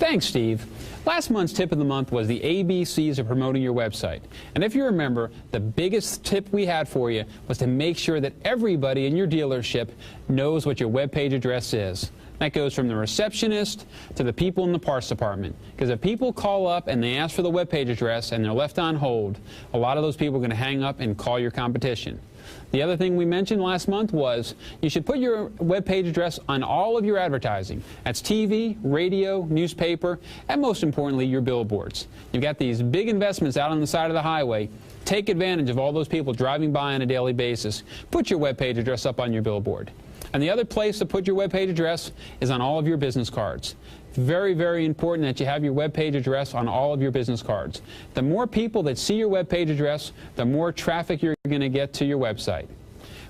Thanks, Steve. Last month's tip of the month was the ABCs of promoting your website. And if you remember, the biggest tip we had for you was to make sure that everybody in your dealership knows what your web page address is. That goes from the receptionist to the people in the parts department. Because if people call up and they ask for the web page address and they're left on hold, a lot of those people are going to hang up and call your competition. The other thing we mentioned last month was you should put your web page address on all of your advertising. That's TV, radio, newspaper, and most importantly, your billboards. You've got these big investments out on the side of the highway. Take advantage of all those people driving by on a daily basis. Put your web page address up on your billboard. And the other place to put your web page address is on all of your business cards. It's very, very important that you have your web page address on all of your business cards. The more people that see your web page address, the more traffic you're going to get to your website.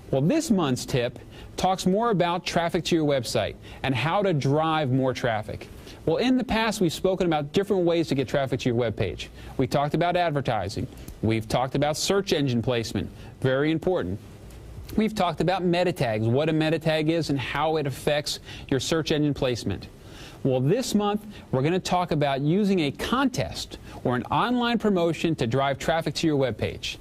Well, this month's tip talks more about traffic to your website and how to drive more traffic. Well, in the past, we've spoken about different ways to get traffic to your web page. We talked about advertising. We've talked about search engine placement. Very important. We've talked about meta tags, what a meta tag is and how it affects your search engine placement. Well, this month, we're going to talk about using a contest or an online promotion to drive traffic to your web page.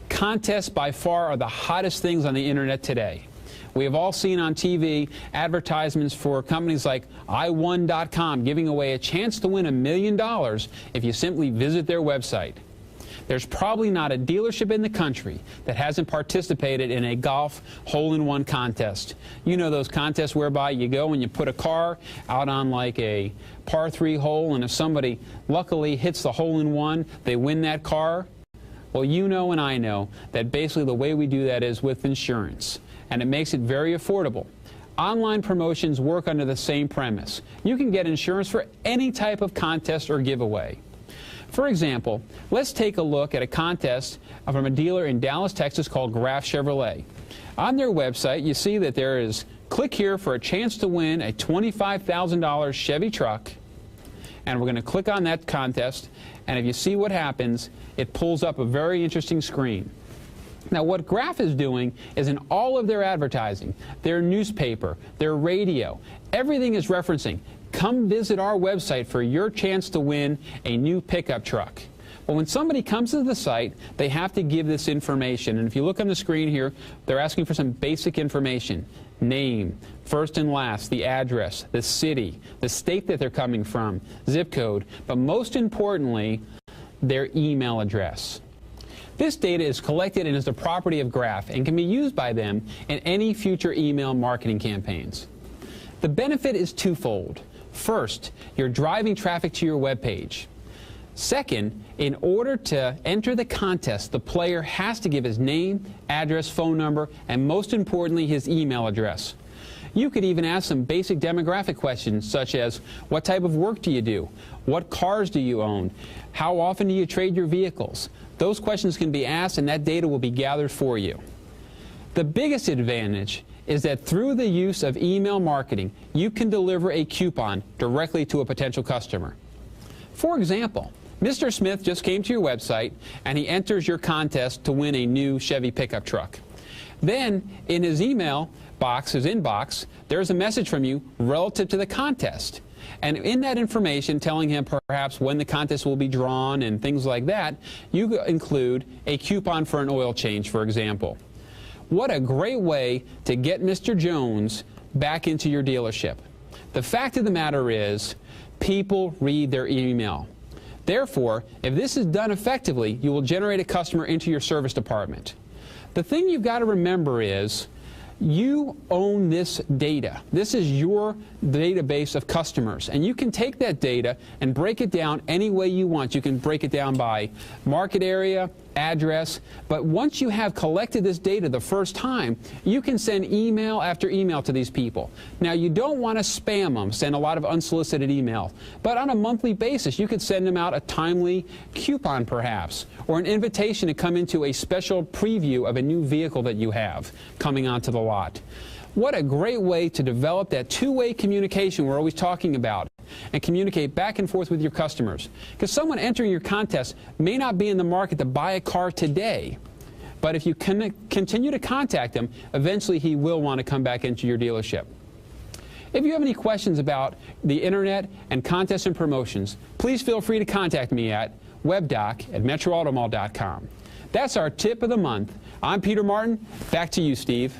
Contests by far are the hottest things on the internet today. We have all seen on TV advertisements for companies like iwon.com giving away a chance to win $1 million if you simply visit their website. There's probably not a dealership in the country that hasn't participated in a golf hole-in-one contest. You know those contests whereby you go and you put a car out on like a par 3 hole, and if somebody luckily hits the hole-in-one, they win that car? Well, you know and I know that basically the way we do that is with insurance, and it makes it very affordable. Online promotions work under the same premise. You can get insurance for any type of contest or giveaway. For example, let's take a look at a contest from a dealer in Dallas, Texas called Graf Chevrolet. On their website, you see that there is click here for a chance to win a $25,000 Chevy truck. And we're going to click on that contest, and if you see what happens, it pulls up a very interesting screen. Now, what Graf is doing is in all of their advertising, their newspaper, their radio, everything is referencing, come visit our website for your chance to win a new pickup truck. Well, when somebody comes to the site, they have to give this information. And if you look on the screen here, they're asking for some basic information. Name, first and last, the address, the city, the state that they're coming from, zip code, but most importantly, their email address. This data is collected and is the property of Graf and can be used by them in any future email marketing campaigns. The benefit is twofold. First, you're driving traffic to your web page. Second, in order to enter the contest, the player has to give his name, address, phone number, and most importantly, his email address. You could even ask some basic demographic questions such as, what type of work do you do? What cars do you own? How often do you trade your vehicles? Those questions can be asked and that data will be gathered for you. The biggest advantage is that through the use of email marketing, you can deliver a coupon directly to a potential customer. For example, Mr. Smith just came to your website and he enters your contest to win a new Chevy pickup truck. Then in his email box, his inbox, there's a message from you relative to the contest. And in that information telling him perhaps when the contest will be drawn and things like that, you include a coupon for an oil change, for example. What a great way to get Mr. Jones back into your dealership. The fact of the matter is, people read their email. Therefore, if this is done effectively, you will generate a customer into your service department. The thing you've got to remember is, you own this data. This is your database of customers, and you can take that data and break it down any way you want. You can break it down by market area, address, but once you have collected this data the first time, you can send email after email to these people. Now, you don't want to spam them, send a lot of unsolicited email, but on a monthly basis, you could send them out a timely coupon perhaps, or an invitation to come into a special preview of a new vehicle that you have coming onto the lot. What a great way to develop that two-way communication we're always talking about and communicate back and forth with your customers. Because someone entering your contest may not be in the market to buy a car today, but if you continue to contact him, eventually he will want to come back into your dealership. If you have any questions about the internet and contests and promotions, please feel free to contact me at webdoc@metroautomall.com. That's our tip of the month. I'm Peter Martin. Back to you, Steve.